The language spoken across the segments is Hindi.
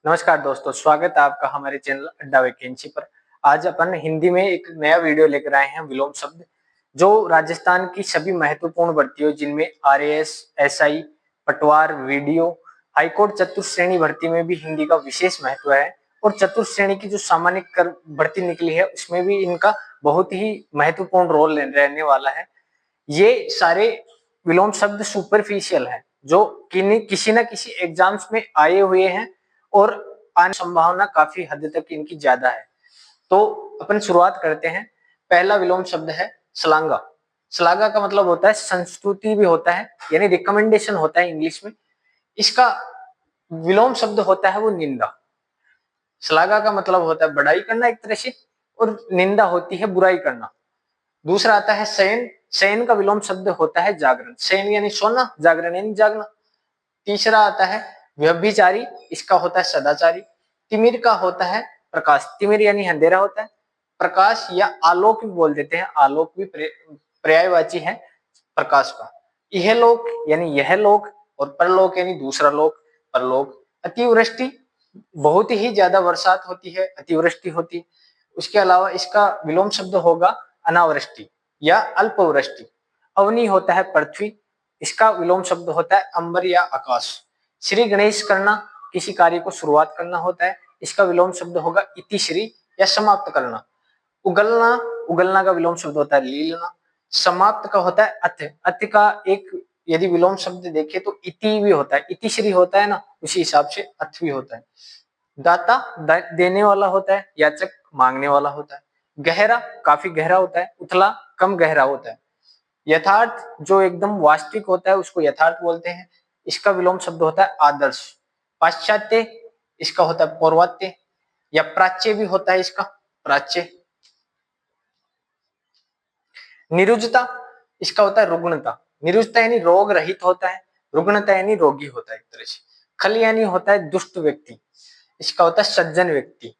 नमस्कार दोस्तों, स्वागत है आपका हमारे चैनल अड्डा वैकेंसी पर। आज अपन हिंदी में एक नया वीडियो लेकर आए हैं, विलोम शब्द, जो राजस्थान की सभी महत्वपूर्ण भर्तियों जिनमें आरएएस, एसआई, पटवार, वीडियो, हाईकोर्ट चतुर्श्रेणी भर्ती में भी हिंदी का विशेष महत्व है। और चतुर्श्रेणी की जो सामान्य कर भर्ती निकली है उसमें भी इनका बहुत ही महत्वपूर्ण रोल रहने वाला है। ये सारे विलोम शब्द सुपरफिशियल है, जो किसी न किसी एग्जाम्स में आए हुए हैं और आने की संभावना काफी हद तक इनकी ज्यादा है। तो अपन शुरुआत करते हैं। पहला विलोम शब्द है सलांगा। सलांगा का मतलब होता है संस्तुति भी होता है, यानी रिकमेंडेशन होता है इंग्लिश में। इसका विलोम शब्द होता है वो निंदा। श्लाघा का मतलब होता है बड़ाई करना एक तरह से, और निंदा होती है बुराई करना। दूसरा आता है शयन। शयन का विलोम शब्द होता है जागरण। शयन यानी सोना, जागरण यानी जागना। तीसरा आता है व्यभिचारी, इसका होता है सदाचारी। तिमिर का होता है प्रकाश। तिमिर यानी अंधेरा होता है। प्रकाश या आलोक भी बोल देते हैं, आलोक भी पर्यायवाची है प्रकाश का। यह लोक यानी यह लोक, और परलोक यानी दूसरा लोक, परलोक। अतिवृष्टि, बहुत ही ज्यादा बरसात होती है, अतिवृष्टि होती है। उसके अलावा इसका विलोम शब्द होगा अनावृष्टि या अल्पवृष्टि। अवनी होता है पृथ्वी, इसका विलोम शब्द होता है अंबर या आकाश। श्री गणेश करना, किसी कार्य को शुरुआत करना होता है, इसका विलोम शब्द होगा इति श्री या समाप्त करना। उगलना, उगलना का विलोम शब्द होता है लीलना। समाप्त का होता है अथ। अथ का एक यदि विलोम शब्द देखे तो इति भी होता है, इति श्री होता है ना, उसी हिसाब से अथ भी होता है। दाता देने वाला होता है, याचक मांगने वाला होता है। गहरा काफी गहरा होता है, उथला कम गहरा होता है। यथार्थ जो एकदम वास्तविक होता है उसको यथार्थ बोलते हैं, इसका विलोम शब्द होता है आदर्श। पाश्चात्य, इसका होता है पौर्वात्य, या प्राच्य भी होता है इसका, प्राच्य। निरुजता, इसका होता है रुग्णता। निरुजता यानी रोग रहित होता है, रुग्णता यानी रोगी होता है एक तरह से। खल यानी होता है दुष्ट व्यक्ति, इसका होता है सज्जन व्यक्ति।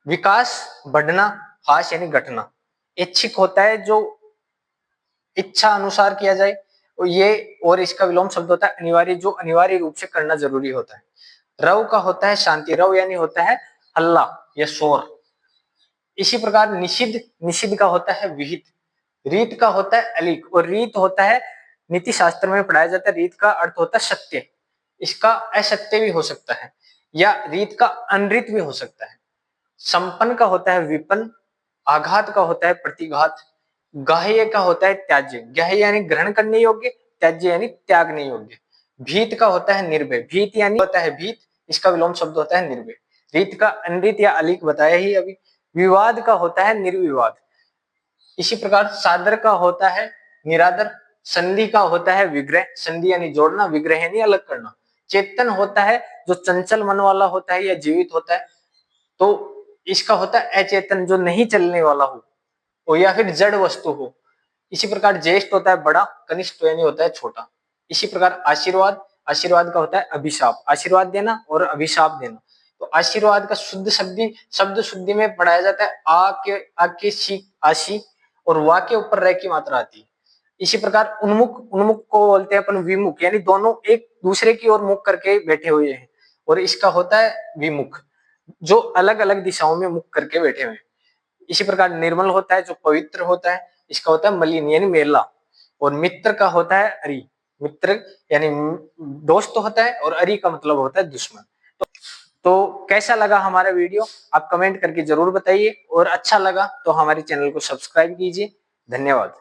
विकास बढ़ना, हास यानी घटना। इच्छिक होता है जो इच्छा अनुसार किया जाए, और ये और इसका विलोम शब्द होता है अनिवार्य, जो अनिवार्य रूप से करना जरूरी होता है। रव का होता है शांति। रव यानी होता है हल्ला या शोर। इसी प्रकार निषिद्ध, निषिद्ध का होता है विहित। रीत का होता है अलिक, और रीत होता है नीति शास्त्र में पढ़ाया जाता है, रीत का अर्थ होता है सत्य। इसका असत्य भी हो सकता है, या रीत का अनृत भी हो सकता है। संपन्न का होता है विपन्न। आघात का होता है प्रतिघात। गाह्य का होता है त्याज्य। गाह्य यानी ग्रहण करने योग्य, त्याज्य यानी त्यागने योग्य। भीत का होता है निर्भय। भीत यानी होता है भीत, इसका विलोम शब्द होता है निर्भय। रीत का अनृत या अलिक बताया ही अभी। विवाद का होता है निर्विवाद। इसी प्रकार सादर का होता है निरादर। संधि का होता है विग्रह। संधि यानी जोड़ना, विग्रह यानी अलग करना। चेतन होता है जो चंचल मन वाला होता है या जीवित होता है, तो इसका होता है अचेतन, जो नहीं चलने वाला हो या फिर जड़ वस्तु हो। इसी प्रकार ज्येष्ठ होता है बड़ा, कनिष्ठ यानी होता है छोटा। इसी प्रकार आशीर्वाद, आशीर्वाद का होता है अभिशाप। आशीर्वाद देना और अभिशाप देना। तो आशीर्वाद का शुद्ध शब्दी, शब्द शुद्धि में पढ़ाया जाता है आ के सी आशी, और वा के ऊपर रह की मात्रा आती है। इसी प्रकार उन्मुख, उन्मुख को बोलते हैं अपन विमुख, यानी दोनों एक दूसरे की ओर मुख करके बैठे हुए हैं, और इसका होता है विमुख, जो अलग अलग दिशाओं में मुख करके बैठे हुए हैं। इसी प्रकार निर्मल होता है जो पवित्र होता है, इसका होता है मलिन यानी मेला। और मित्र का होता है अरि। मित्र यानी दोस्त होता है, और अरि का मतलब होता है दुश्मन। तो कैसा लगा हमारा वीडियो, आप कमेंट करके जरूर बताइए, और अच्छा लगा तो हमारे चैनल को सब्सक्राइब कीजिए। धन्यवाद।